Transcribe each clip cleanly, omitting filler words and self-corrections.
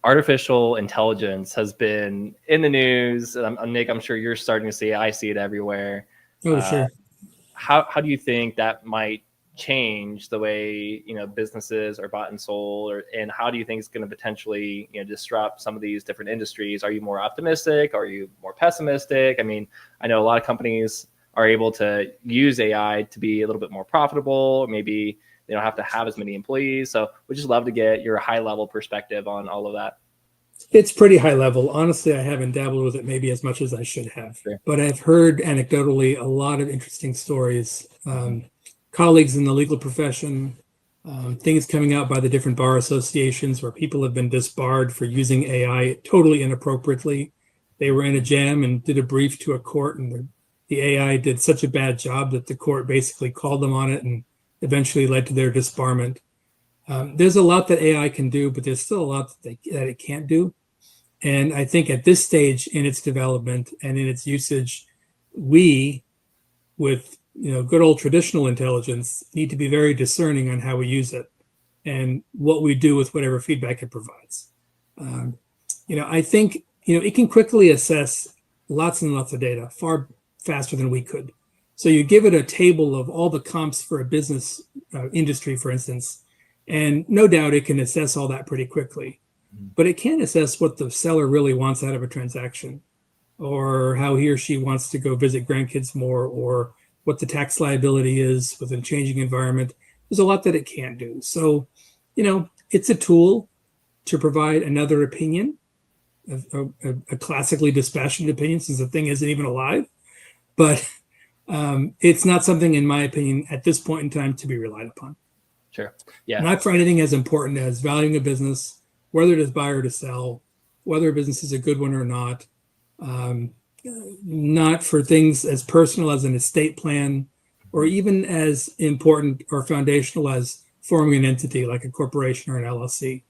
artificial intelligence has been in the news. Nick, I'm sure you're starting to see it. I see it everywhere. Oh, sure. How do you think that might change the way, businesses are bought and sold, and how do you think it's going to potentially, disrupt some of these different industries? Are you more optimistic? Are you more pessimistic? I mean, I know a lot of companies are able to use AI to be a little bit more profitable. Maybe they don't have to have as many employees. So we'd just love to get your high level perspective on all of that. It's pretty high level. Honestly, I haven't dabbled with it maybe as much as I should have, Sure. But I've heard anecdotally a lot of interesting stories. Colleagues in the legal profession, things coming out by the different bar associations where people have been disbarred for using AI totally inappropriately. They were in a jam and did a brief to a court, and the AI did such a bad job that the court basically called them on it and eventually led to their disbarment. There's a lot that AI can do, but there's still a lot that it can't do. And I think at this stage in its development and in its usage, we, with good old traditional intelligence, need to be very discerning on how we use it and what we do with whatever feedback it provides. I think it can quickly assess lots and lots of data far faster than we could. So you give it a table of all the comps for a business industry, for instance, and no doubt it can assess all that pretty quickly. But it can't assess what the seller really wants out of a transaction, or how he or she wants to go visit grandkids more, or what the tax liability is with a changing environment. There's a lot that it can't do. So, it's a tool to provide another opinion, a classically dispassionate opinion, since the thing isn't even alive. But it's not something, in my opinion, at this point in time, to be relied upon. Sure. Yeah. Not for anything as important as valuing a business, whether it is buy or to sell, whether a business is a good one or not. Not for things as personal as an estate plan, or even as important or foundational as forming an entity like a corporation or an LLC.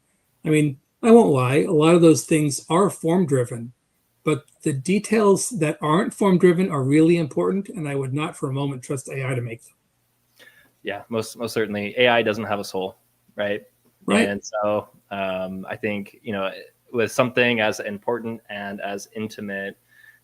I mean, I won't lie, a lot of those things are form driven, but the details that aren't form driven are really important, and I would not for a moment trust AI to make them. Yeah, most certainly. AI doesn't have a soul, right? Right. And so I think, with something as important and as intimate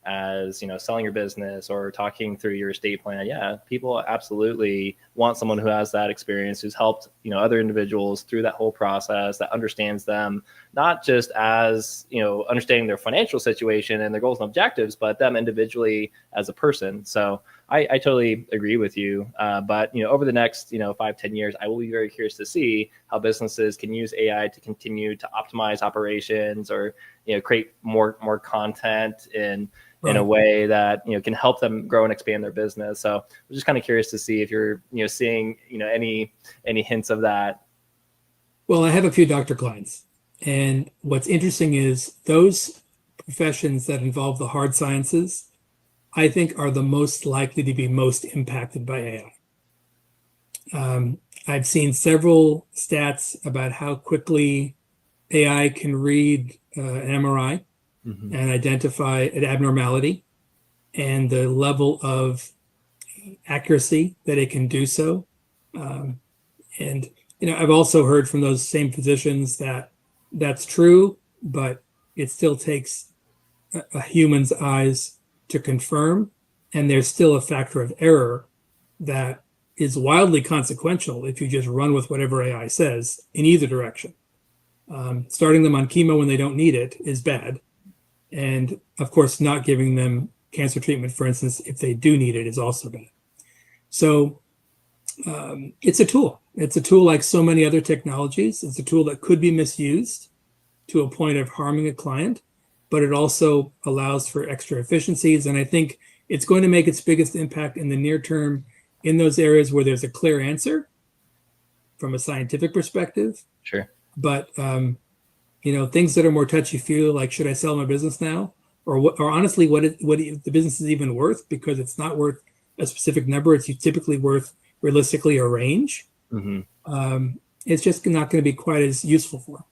as, selling your business or talking through your estate plan, yeah, people absolutely want someone who has that experience, who's helped, other individuals through that whole process, that understands them, not just as, understanding their financial situation and their goals and objectives, but them individually as a person. So I totally agree with you. But, over the next, 5-10 years, I will be very curious to see how businesses can use AI to continue to optimize operations, or, create more content in a way that, can help them grow and expand their business. So I'm just kind of curious to see if you're, seeing, any hints of that. Well, I have a few doctor clients, and what's interesting is those professions that involve the hard sciences, I think, are the most likely to be most impacted by AI. I've seen several stats about how quickly AI can read an MRI and identify an abnormality, and the level of accuracy that it can do so. And I've also heard from those same physicians that that's true, but it still takes a human's eyes to confirm, and there's still a factor of error that is wildly consequential if you just run with whatever AI says in either direction. Starting them on chemo when they don't need it is bad, and of course not giving them cancer treatment, for instance, if they do need it, is also bad. So it's a tool. It's a tool like so many other technologies. It's a tool that could be misused to a point of harming a client, but it also allows for extra efficiencies. And I think it's going to make its biggest impact in the near term in those areas where there's a clear answer from a scientific perspective. Sure. But, things that are more touchy-feely, like, should I sell my business now? Or honestly, what the business is even worth, because it's not worth a specific number. It's typically worth realistically a range. It's just not going to be quite as useful for them.